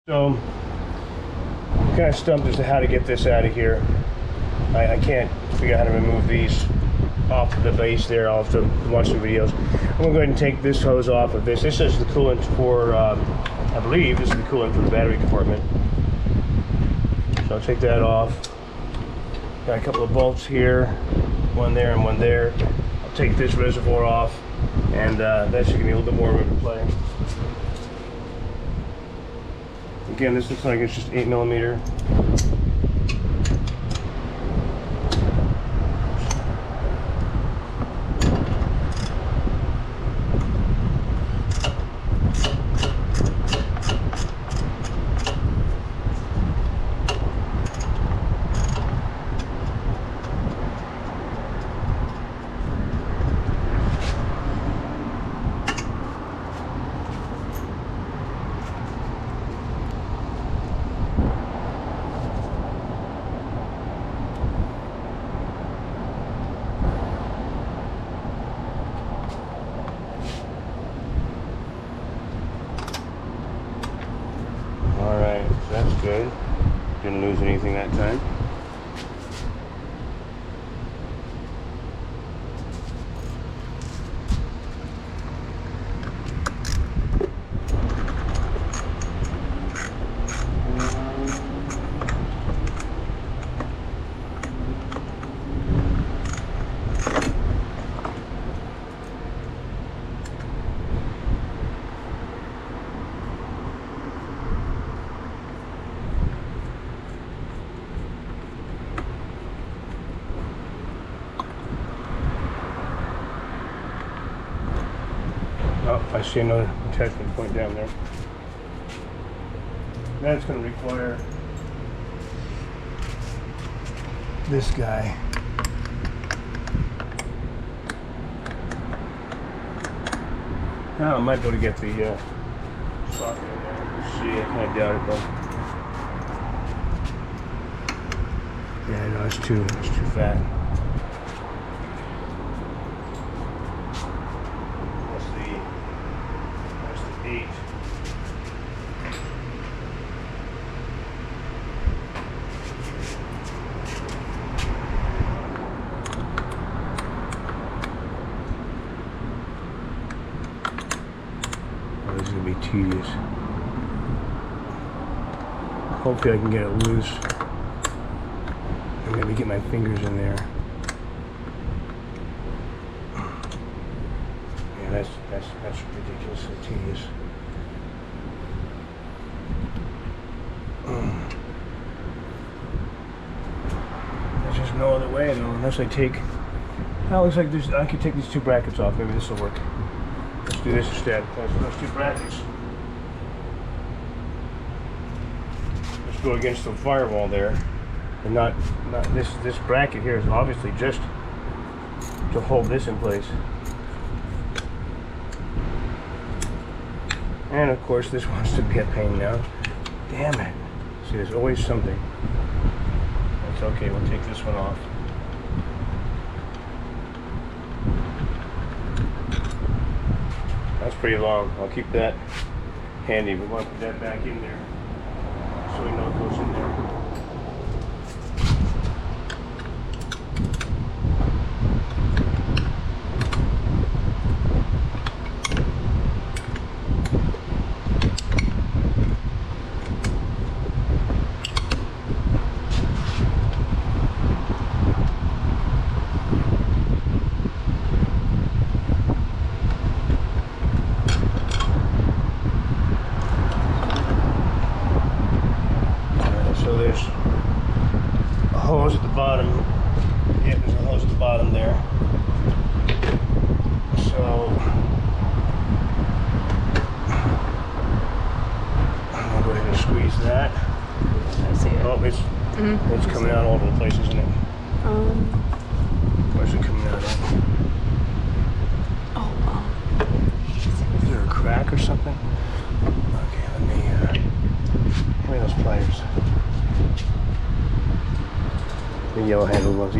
So I'm kind of stumped as to how to get this out of here. I can't figure out how to remove these off the base there. I'll have to watch some videos. I'm gonna go ahead and take this hose off of this. This is the coolant for, I believe this is the coolant for the battery compartment. So I'll take that off. Got a couple of bolts here, one there and one there. I'll take this reservoir off, and that should give me a little bit more room to play. Again, this looks like it's just 8mm. Alright, so that's good. Didn't lose anything that time. Oh, I see another attachment point down there. That's going to require this guy. Now I might be able to get the socket in there. Let's see, I kind of doubt it though. Yeah, no, it's too fat. This is going to be tedious. Hopefully I can get it loose. And maybe get my fingers in there. Yeah, that's ridiculously tedious. There's just no other way though, unless I take... Well, it looks like I could take these two brackets off. Maybe this will work. Let's do this instead. Those two brackets. Let's go against the firewall there, and not this bracket here is obviously just to hold this in place. And of course, this wants to be a pain now. Damn it! See, there's always something. That's okay. We'll take this one off. That's pretty long. I'll keep that handy. We want to put that back in there so we know it goes in there. Hose at the bottom. Yeah, there's a hose at the bottom there. So I'm gonna go ahead and squeeze that. I see it. Oh, it's coming out all over the place, isn't it? Where's it coming out at? Is there a crack or something? Okay, let me give me those pliers. The yellow handled ones,